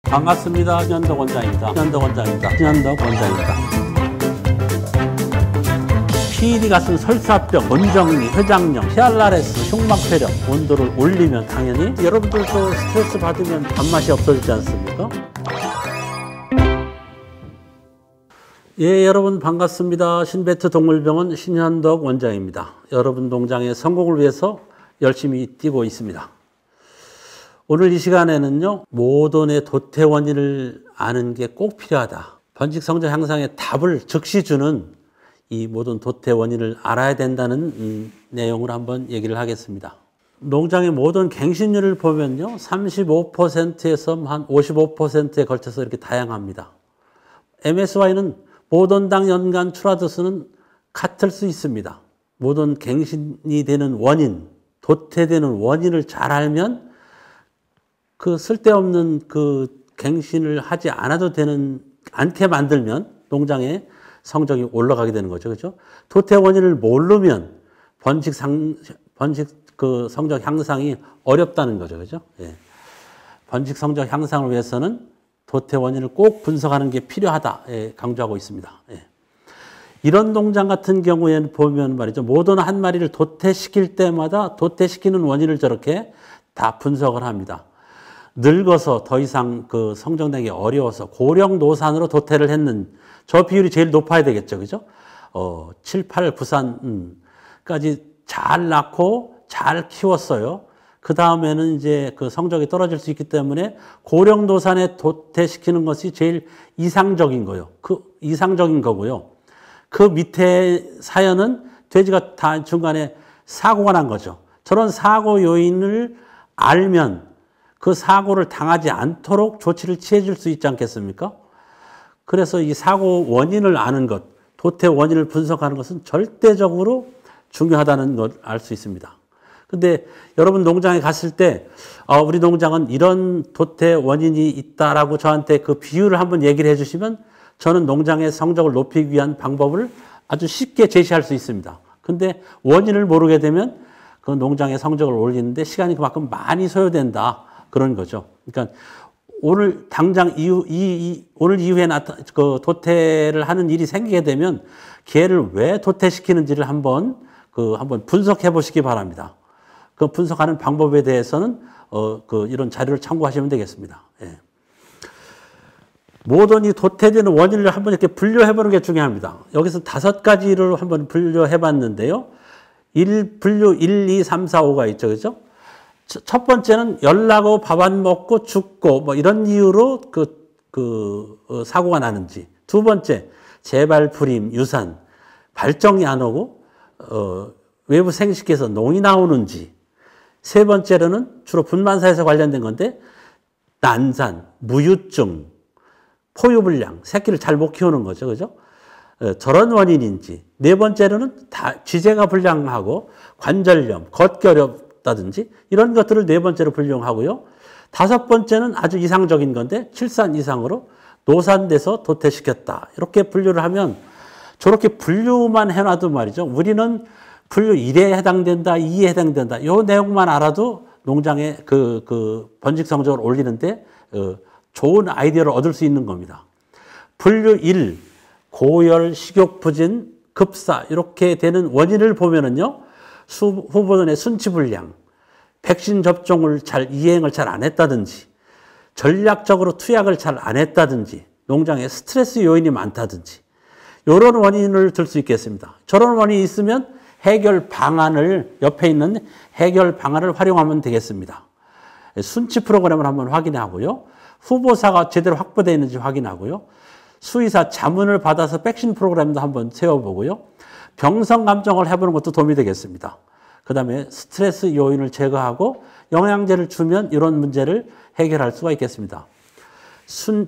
반갑습니다. 신현덕 원장입니다. PED가 쓴 설사병, 곤정리, 회장염, 히알라레스, 흉막폐렴, 온도를 올리면 당연히 여러분들도 스트레스 받으면 밥맛이 없어지지 않습니까? 예, 여러분 반갑습니다. 신베트 동물병원 신현덕 원장입니다. 여러분 농장의 성공을 위해서 열심히 뛰고 있습니다. 오늘 이 시간에는요, 모돈의 도태 원인을 아는 게 꼭 필요하다. 번식 성장 향상의 답을 즉시 주는 이 모든 도태 원인을 알아야 된다는 내용을 한번 얘기를 하겠습니다. 농장의 모든 갱신율을 보면요, 35%에서 한 55%에 걸쳐서 이렇게 다양합니다. MSY는 모돈당 연간 출하도수는 같을 수 있습니다. 모든 갱신이 되는 원인, 도태되는 원인을 잘 알면 그 쓸데없는 그 갱신을 하지 않아도 않게 만들면 농장의 성적이 올라가게 되는 거죠. 그렇죠? 도태 원인을 모르면 번식 그 성적 향상이 어렵다는 거죠. 그렇죠? 예. 번식 성적 향상을 위해서는 도태 원인을 꼭 분석하는 게 필요하다. 예, 강조하고 있습니다. 예. 이런 농장 같은 경우에는 보면 말이죠. 모든 한 마리를 도태시킬 때마다 도태시키는 원인을 저렇게 다 분석을 합니다. 늙어서 더 이상 그 성장되기 어려워서 고령 노산으로 도태를 했는 저 비율이 제일 높아야 되겠죠. 그죠? 7, 8, 9산까지 잘 낳고 잘 키웠어요. 그 다음에는 이제 그 성적이 떨어질 수 있기 때문에 고령 노산에 도태시키는 것이 제일 이상적인 거예요. 이상적인 거고요. 그 밑에 사연은 돼지가 다 중간에 사고가 난 거죠. 저런 사고 요인을 알면 그 사고를 당하지 않도록 조치를 취해 줄 수 있지 않겠습니까? 그래서 이 사고 원인을 아는 것, 도태 원인을 분석하는 것은 절대적으로 중요하다는 걸 알 수 있습니다. 근데 여러분 농장에 갔을 때, 우리 농장은 이런 도태 원인이 있다라고 저한테 그 비율을 한번 얘기를 해 주시면 저는 농장의 성적을 높이기 위한 방법을 아주 쉽게 제시할 수 있습니다. 근데 원인을 모르게 되면 그 농장의 성적을 올리는데 시간이 그만큼 많이 소요된다. 그런 거죠. 그러니까 오늘 당장 오늘 이후에 그 도태를 하는 일이 생기게 되면 개를 왜 도태시키는지를 한번 분석해 보시기 바랍니다. 그 분석하는 방법에 대해서는 이런 자료를 참고하시면 되겠습니다. 예. 모든 이 도태되는 원인을 한번 이렇게 분류해 보는 게 중요합니다. 여기서 5가지를 한번 분류해 봤는데요. 분류 1, 2, 3, 4, 5가 있죠. 그죠? 첫 번째는 열나고 밥 안 먹고 죽고 뭐 이런 이유로 사고가 나는지. 두 번째, 재발, 불임, 유산, 발정이 안 오고 외부 생식기에서 농이 나오는지. 세 번째로는 주로 분만사에서 관련된 건데 난산, 무유증, 포유불량, 새끼를 잘 못 키우는 거죠. 그죠? 저런 원인인지. 네 번째로는 지제가 불량하고 관절염, 걷기 어렵다든지 이런 것들을 네 번째로 분류하고요. 다섯 번째는 아주 이상적인 건데 7산 이상으로 노산돼서 도태시켰다. 이렇게 분류를 하면 저렇게 분류만 해놔도 말이죠. 우리는 분류 1에 해당된다, 2에 해당된다. 이 내용만 알아도 농장의 번식 성적을 올리는데 좋은 아이디어를 얻을 수 있는 겁니다. 분류 1, 고열, 식욕부진, 급사 이렇게 되는 원인을 보면은요. 후보군의 순치불량, 백신 접종을 이행을 잘 안 했다든지, 전략적으로 투약을 잘 안 했다든지, 농장에 스트레스 요인이 많다든지, 이런 원인을 들 수 있겠습니다. 저런 원인이 있으면 옆에 있는 해결 방안을 활용하면 되겠습니다. 순치 프로그램을 한번 확인하고요. 후보사가 제대로 확보되어 있는지 확인하고요. 수의사 자문을 받아서 백신 프로그램도 한번 세워보고요. 병성 감정을 해보는 것도 도움이 되겠습니다. 그 다음에 스트레스 요인을 제거하고 영양제를 주면 이런 문제를 해결할 수가 있겠습니다.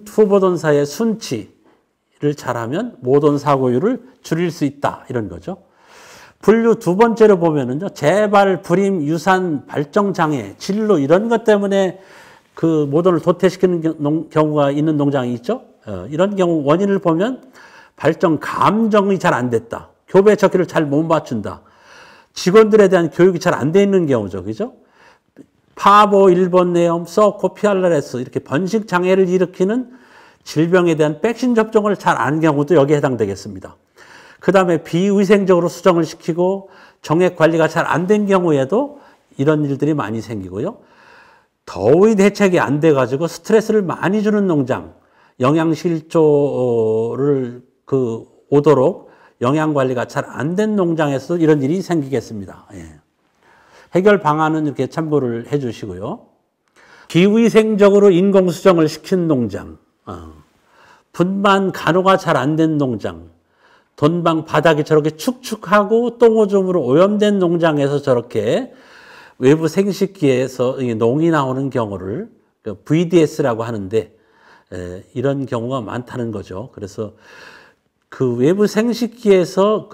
후보돈사의 순치를 잘하면 모돈 사고율을 줄일 수 있다. 이런 거죠. 분류 두 번째로 보면은요, 재발, 불임, 유산, 발정장애, 진로 이런 것 때문에 그 모돈을 도태시키는 경우가 있는 농장이 있죠. 이런 경우 원인을 보면 발정 감정이 잘 안 됐다. 교배 척기를 잘 못 맞춘다. 직원들에 대한 교육이 잘 안 돼 있는 경우죠. 그죠? 파보, 일본내염, 서코피알라레스 이렇게 번식 장애를 일으키는 질병에 대한 백신 접종을 잘 아는 경우도 여기에 해당되겠습니다. 그 다음에 비위생적으로 수정을 시키고 정액 관리가 잘 안 된 경우에도 이런 일들이 많이 생기고요. 더위 대책이 안 돼가지고 스트레스를 많이 주는 농장, 영양실조를 오도록 영양 관리가 잘 안 된 농장에서도 이런 일이 생기겠습니다. 예. 해결 방안은 이렇게 참고를 해 주시고요. 비위생적으로 인공수정을 시킨 농장, 분만 간호가 잘 안 된 농장, 돈방 바닥이 저렇게 축축하고 똥오줌으로 오염된 농장에서 저렇게 외부 생식기에서 농이 나오는 경우를 VDS라고 하는데 이런 경우가 많다는 거죠. 그래서 그 외부 생식기에서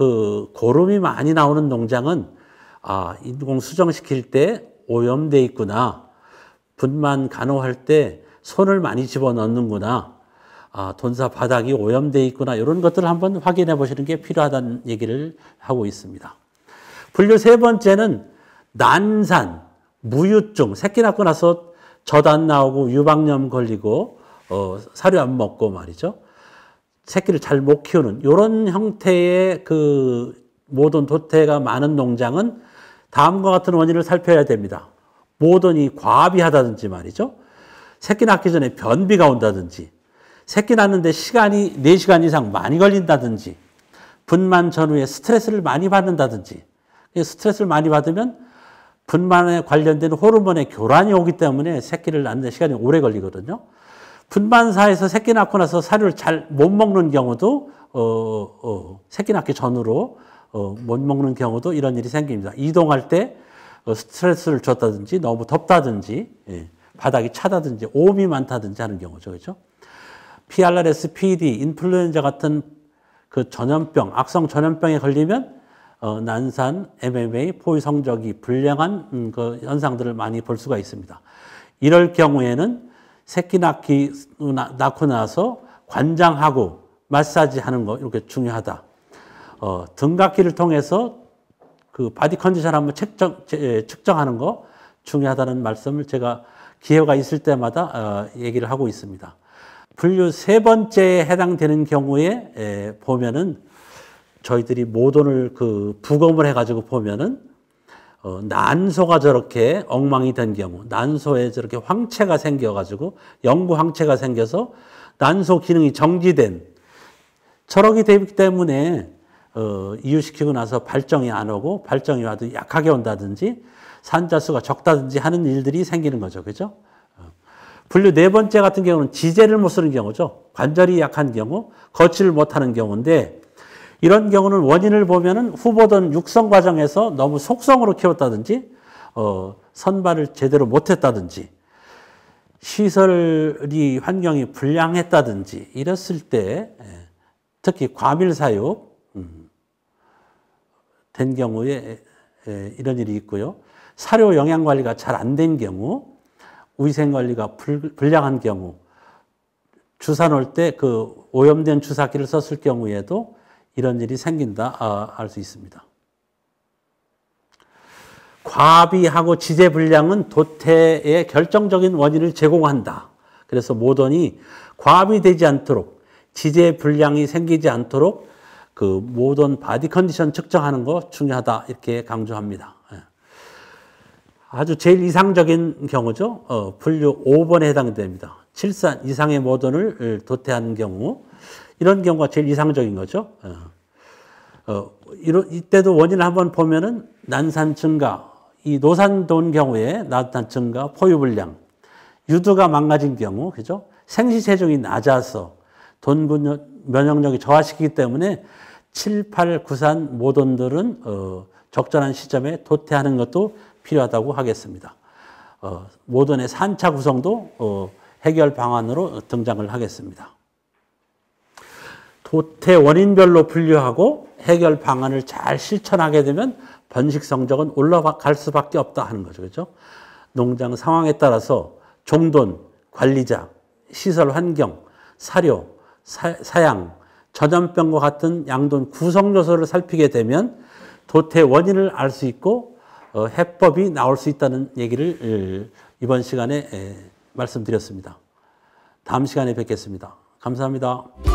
고름이 많이 나오는 농장은 인공 수정시킬 때 오염돼 있구나. 분만 간호할 때 손을 많이 집어넣는구나. 돈사 바닥이 오염돼 있구나. 이런 것들을 한번 확인해 보시는 게 필요하다는 얘기를 하고 있습니다. 분류 세 번째는 난산, 무유증, 새끼 낳고 나서 젖 안 나오고 유방염 걸리고 사료 안 먹고 말이죠. 새끼를 잘 못 키우는 이런 형태의 모든 도태가 많은 농장은 다음과 같은 원인을 살펴야 됩니다. 모든이 과비하다든지 말이죠. 새끼 낳기 전에 변비가 온다든지, 새끼 낳는데 시간이 4시간 이상 많이 걸린다든지, 분만 전후에 스트레스를 많이 받는다든지, 스트레스를 많이 받으면 분만에 관련된 호르몬의 교란이 오기 때문에 새끼를 낳는 데 시간이 오래 걸리거든요. 분만사에서 새끼 낳고 나서 사료를 잘 못 먹는 경우도 새끼 낳기 전으로 못 먹는 경우도 이런 일이 생깁니다. 이동할 때 스트레스를 줬다든지 너무 덥다든지 바닥이 차다든지 오음이 많다든지 하는 경우죠. 그렇죠? PRRS, PD, 인플루엔자 같은 전염병, 악성 전염병에 걸리면 난산, MMA, 포유 성적이 불량한 현상들을 많이 볼 수가 있습니다. 이럴 경우에는 새끼 낳고 나서 관장하고 마사지 하는 거 이렇게 중요하다. 등각기를 통해서 바디 컨디션 한번 측정하는 거 중요하다는 말씀을 제가 기회가 있을 때마다 얘기를 하고 있습니다. 분류 세 번째에 해당되는 경우에 보면은 저희들이 모돈을 부검을 해가지고 보면은 난소가 저렇게 엉망이 된 경우, 난소에 저렇게 황체가 생겨가지고 영구 황체가 생겨서 난소 기능이 정지된 저렇게 되기 때문에 이유시키고 나서 발정이 안 오고 발정이 와도 약하게 온다든지 산자수가 적다든지 하는 일들이 생기는 거죠. 그죠? 분류 네 번째 같은 경우는 지제를 못 쓰는 경우죠. 관절이 약한 경우, 거치를 못하는 경우인데 이런 경우는 원인을 보면은 후보던 육성 과정에서 너무 속성으로 키웠다든지 선발을 제대로 못했다든지 시설이 환경이 불량했다든지 이랬을 때 특히 과밀사육 된 경우에 이런 일이 있고요. 사료 영양 관리가 잘 안 된 경우, 위생 관리가 불량한 경우, 주사 놓을 때 오염된 주사기를 썼을 경우에도 이런 일이 생긴다 알 수 있습니다. 과비하고 지제 불량은 도태의 결정적인 원인을 제공한다. 그래서 모던이 과비되지 않도록 지제 불량이 생기지 않도록 모던 바디 컨디션 측정하는 거 중요하다 이렇게 강조합니다. 아주 제일 이상적인 경우죠. 분류 5번에 해당됩니다. 7산 이상의 모던을 도태하는 경우 이런 경우가 제일 이상적인 거죠. 이때도 원인을 한번 보면은 난산 증가, 이 노산돈 경우에 난산 증가, 포유 불량, 유두가 망가진 경우, 그죠? 생시 체중이 낮아서 돈근 면역력이 저하시키기 때문에 7, 8, 9산 모돈들은 적절한 시점에 도태하는 것도 필요하다고 하겠습니다. 모돈의 산차 구성도 해결 방안으로 등장을 하겠습니다. 도태 원인별로 분류하고 해결 방안을 잘 실천하게 되면 번식 성적은 올라갈 수밖에 없다 하는 거죠. 그렇죠? 농장 상황에 따라서 종돈, 관리자, 시설 환경, 사료, 사양, 전염병과 같은 양돈 구성 요소를 살피게 되면 도태 원인을 알 수 있고 해법이 나올 수 있다는 얘기를 이번 시간에 말씀드렸습니다. 다음 시간에 뵙겠습니다. 감사합니다.